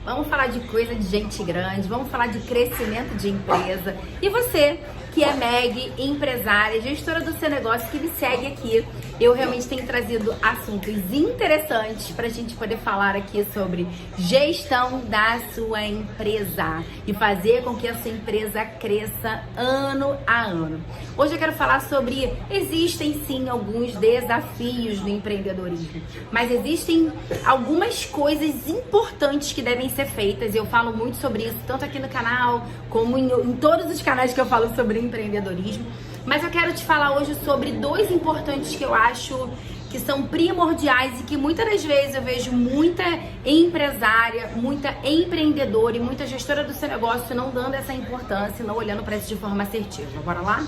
Vamos falar de coisa de gente grande, vamos falar de crescimento de empresa. E você, que é Meg, empresária, gestora do seu negócio, que me segue aqui, eu realmente tenho trazido assuntos interessantes para a gente poder falar aqui sobre gestão da sua empresa e fazer com que a sua empresa cresça ano a ano. Hoje eu quero falar sobre, existem sim alguns desafios do empreendedorismo, mas existem algumas coisas importantes que devem ser feitas, e eu falo muito sobre isso, tanto aqui no canal, como em todos os canais que eu falo sobre empreendedorismo. Mas eu quero te falar hoje sobre dois importantes que eu acho que são primordiais e que muitas das vezes eu vejo muita empresária, muita empreendedora e muita gestora do seu negócio não dando essa importância, não olhando para isso de forma assertiva. Bora lá?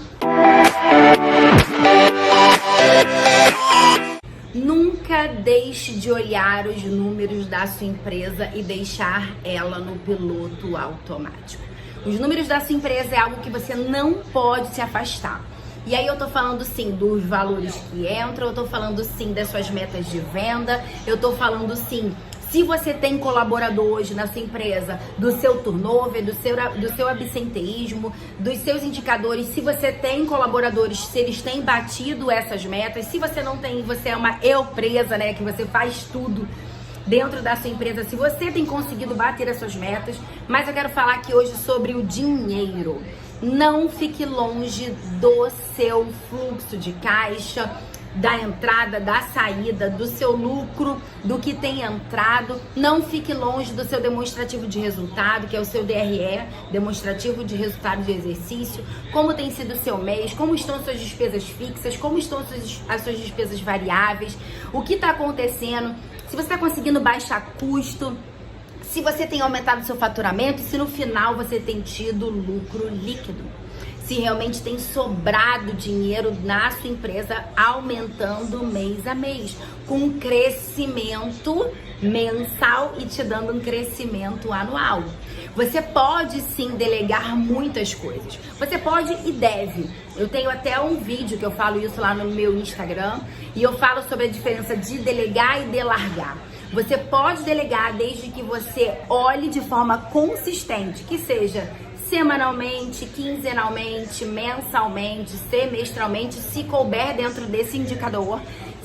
Nunca deixe de olhar os números da sua empresa e deixar ela no piloto automático. Os números da sua empresa é algo que você não pode se afastar. E aí eu tô falando sim dos valores que entram, eu tô falando sim das suas metas de venda, eu tô falando sim, se você tem colaborador hoje na sua empresa, do seu turnover, do seu absenteísmo, dos seus indicadores, se você tem colaboradores, se eles têm batido essas metas, se você não tem, você é uma eu-presa, né, que você faz tudo dentro da sua empresa, se você tem conseguido bater as suas metas. Mas eu quero falar aqui hoje sobre o dinheiro. Não fique longe do seu fluxo de caixa, da entrada, da saída, do seu lucro, do que tem entrado. Não fique longe do seu demonstrativo de resultado, que é o seu DRE, demonstrativo de resultado de exercício. Como tem sido o seu mês, como estão as suas despesas fixas, como estão as suas despesas variáveis, o que está acontecendo, se você está conseguindo baixar custo, se você tem aumentado seu faturamento, se no final você tem tido lucro líquido, se realmente tem sobrado dinheiro na sua empresa, aumentando mês a mês, com um crescimento mensal e te dando um crescimento anual. Você pode sim delegar muitas coisas, você pode e deve. Eu tenho até um vídeo que eu falo isso lá no meu Instagram, e eu falo sobre a diferença de delegar e delargar. Você pode delegar desde que você olhe de forma consistente, que seja semanalmente, quinzenalmente, mensalmente, semestralmente, se couber dentro desse indicador,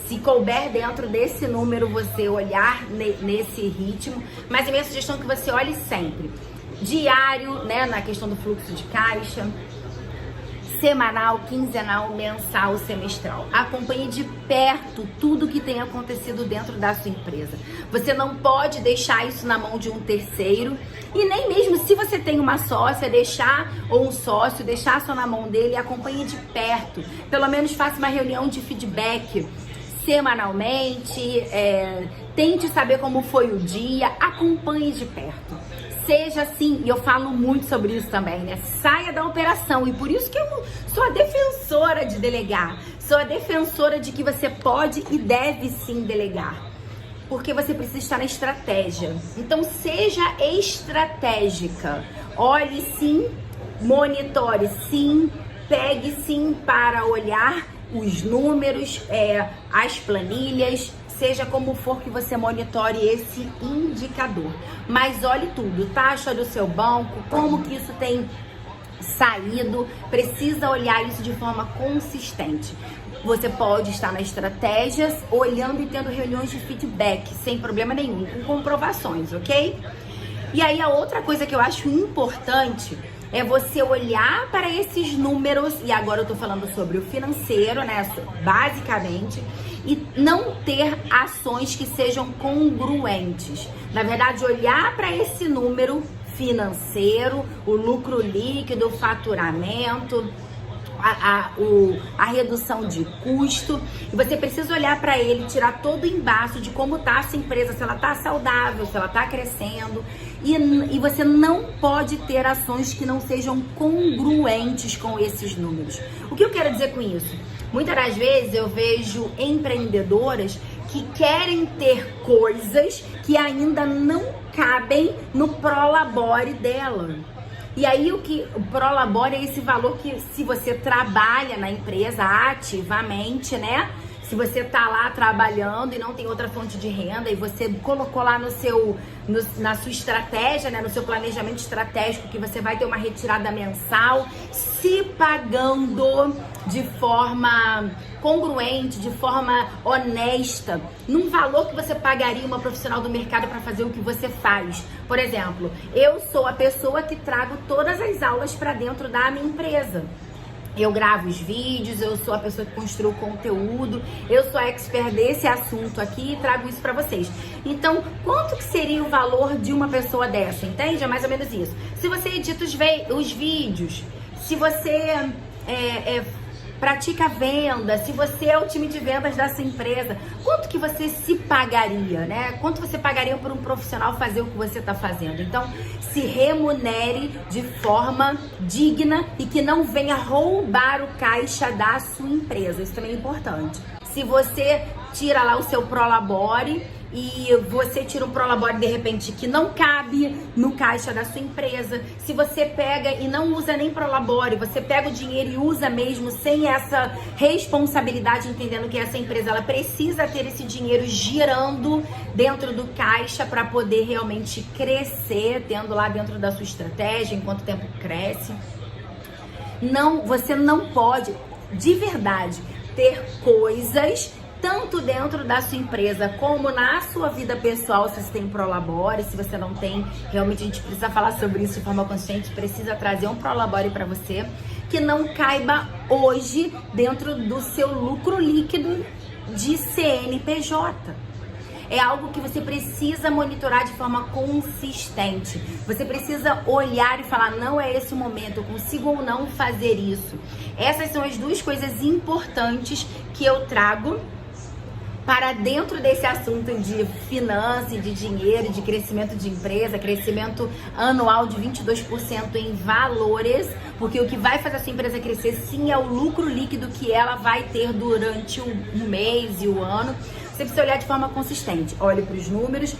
se couber dentro desse número, você olhar nesse ritmo. Mas a minha sugestão é que você olhe sempre diário, né, na questão do fluxo de caixa, semanal, quinzenal, mensal, semestral. Acompanhe de perto tudo que tem acontecido dentro da sua empresa. Você não pode deixar isso na mão de um terceiro, e nem mesmo se você tem uma sócia, ou um sócio, deixar só na mão dele. Acompanhe de perto. Pelo menos faça uma reunião de feedback semanalmente, tente saber como foi o dia, acompanhe de perto. Seja assim, e eu falo muito sobre isso também, né? Saia da operação, e por isso que eu sou a defensora de delegar, sou a defensora de que você pode e deve sim delegar, porque você precisa estar na estratégia. Então seja estratégica, olhe sim, monitore sim, pegue sim para olhar os números, as planilhas, seja como for que você monitore esse indicador. Mas olhe tudo, taxa do seu banco, como que isso tem saído, precisa olhar isso de forma consistente. Você pode estar na estratégia, olhando e tendo reuniões de feedback, sem problema nenhum, com comprovações, ok? E aí a outra coisa que eu acho importante é você olhar para esses números, e agora eu tô falando sobre o financeiro, né, basicamente, e não ter ações que sejam congruentes. Na verdade, olhar para esse número financeiro, o lucro líquido, o faturamento, a redução de custo, e você precisa olhar para ele, tirar todo o embaço de como está a sua empresa, se ela está saudável, se ela está crescendo, e você não pode ter ações que não sejam congruentes com esses números. O que eu quero dizer com isso? Muitas das vezes eu vejo empreendedoras que querem ter coisas que ainda não cabem no Prolabore dela. E aí o Prolabore é esse valor que, se você trabalha na empresa ativamente, né? Se você tá lá trabalhando e não tem outra fonte de renda e você colocou lá na sua estratégia, né, no seu planejamento estratégico que você vai ter uma retirada mensal, se pagando de forma congruente, de forma honesta, num valor que você pagaria uma profissional do mercado para fazer o que você faz. Por exemplo, eu sou a pessoa que trago todas as aulas para dentro da minha empresa. Eu gravo os vídeos, eu sou a pessoa que construiu o conteúdo, eu sou a expert desse assunto aqui e trago isso pra vocês. Então, quanto que seria o valor de uma pessoa dessa, entende? É mais ou menos isso. Se você edita os vídeos, se você pratica venda, se você é o time de vendas da sua empresa, quanto que você se pagaria, né? Quanto você pagaria por um profissional fazer o que você está fazendo? Então, se remunere de forma digna e que não venha roubar o caixa da sua empresa. Isso também é importante. Se você tira lá o seu Prolabore e você tira um Prolabore de repente que não cabe no caixa da sua empresa, se você pega e não usa nem Prolabore, você pega o dinheiro e usa mesmo sem essa responsabilidade, entendendo que essa empresa ela precisa ter esse dinheiro girando dentro do caixa para poder realmente crescer, tendo lá dentro da sua estratégia, enquanto o tempo cresce. Não, você não pode, de verdade, ter coisas tanto dentro da sua empresa como na sua vida pessoal, se você tem Prolabore, se você não tem, realmente a gente precisa falar sobre isso de forma consciente, precisa trazer um Prolabore para você, que não caiba hoje dentro do seu lucro líquido de CNPJ. É algo que você precisa monitorar de forma consistente. Você precisa olhar e falar, não é esse o momento, eu consigo ou não fazer isso. Essas são as duas coisas importantes que eu trago para dentro desse assunto de finanças, de dinheiro, de crescimento de empresa, crescimento anual de 22% em valores, porque o que vai fazer a sua empresa crescer sim é o lucro líquido que ela vai ter durante o mês e o ano. Você precisa olhar de forma consistente, olhe para os números,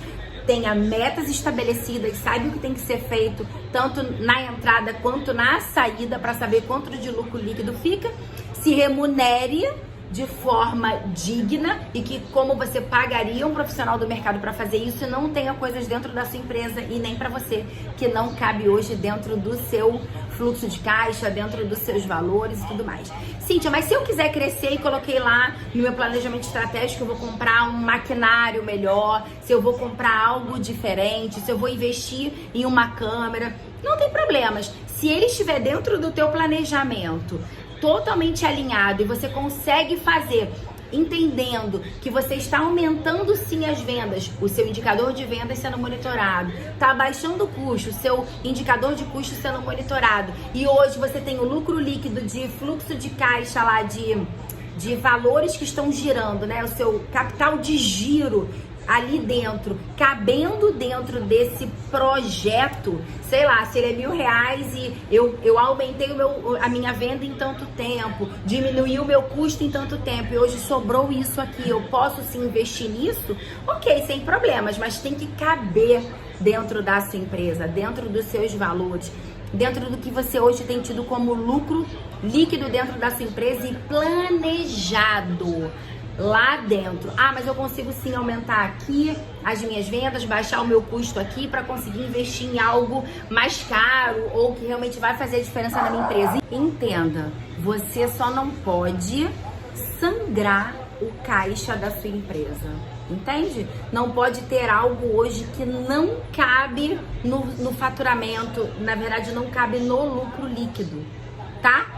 tenha metas estabelecidas, saiba o que tem que ser feito, tanto na entrada quanto na saída, para saber quanto de lucro líquido fica, se remunere de forma digna e que como você pagaria um profissional do mercado para fazer isso, não tenha coisas dentro da sua empresa e nem para você que não cabe hoje dentro do seu fluxo de caixa, dentro dos seus valores e tudo mais. Cíntia, mas se eu quiser crescer e coloquei lá no meu planejamento estratégico, eu vou comprar um maquinário melhor, se eu vou comprar algo diferente, se eu vou investir em uma câmera, não tem problemas. Se ele estiver dentro do teu planejamento, totalmente alinhado e você consegue fazer entendendo que você está aumentando sim as vendas, o seu indicador de vendas sendo monitorado, está abaixando o custo, o seu indicador de custo sendo monitorado e hoje você tem o lucro líquido de fluxo de caixa lá de valores que estão girando, né? O seu capital de giro ali dentro, cabendo dentro desse projeto, sei lá, se ele é R$1.000 e eu aumentei a minha venda em tanto tempo, diminuí o meu custo em tanto tempo e hoje sobrou isso aqui, eu posso sim investir nisso? Ok, sem problemas, mas tem que caber dentro da sua empresa, dentro dos seus valores, dentro do que você hoje tem tido como lucro líquido dentro da sua empresa e planejado lá dentro. Ah, mas eu consigo sim aumentar aqui as minhas vendas, baixar o meu custo aqui para conseguir investir em algo mais caro ou que realmente vai fazer a diferença na minha empresa. Entenda, você só não pode sangrar o caixa da sua empresa, entende? Não pode ter algo hoje que não cabe no faturamento, na verdade não cabe no lucro líquido, tá?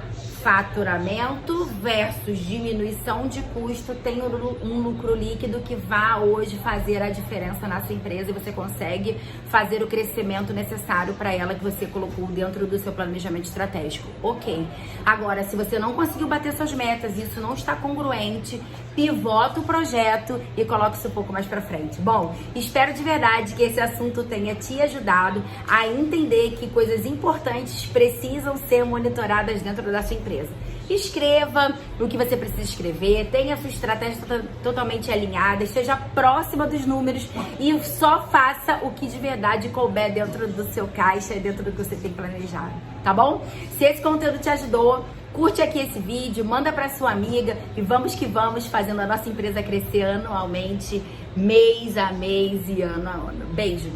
Faturamento versus diminuição de custo tem um lucro líquido que vai hoje fazer a diferença na sua empresa e você consegue fazer o crescimento necessário para ela que você colocou dentro do seu planejamento estratégico. Ok. Agora, se você não conseguiu bater suas metas e isso não está congruente, pivota o projeto e coloca isso um pouco mais para frente. Bom, espero de verdade que esse assunto tenha te ajudado a entender que coisas importantes precisam ser monitoradas dentro da sua empresa. Escreva o que você precisa escrever, tenha a sua estratégia totalmente alinhada, esteja próxima dos números e só faça o que de verdade couber dentro do seu caixa e dentro do que você tem planejado, tá bom? Se esse conteúdo te ajudou, Curte aqui esse vídeo, manda para sua amiga e vamos que vamos fazendo a nossa empresa crescer anualmente, mês a mês e ano a ano. Beijo!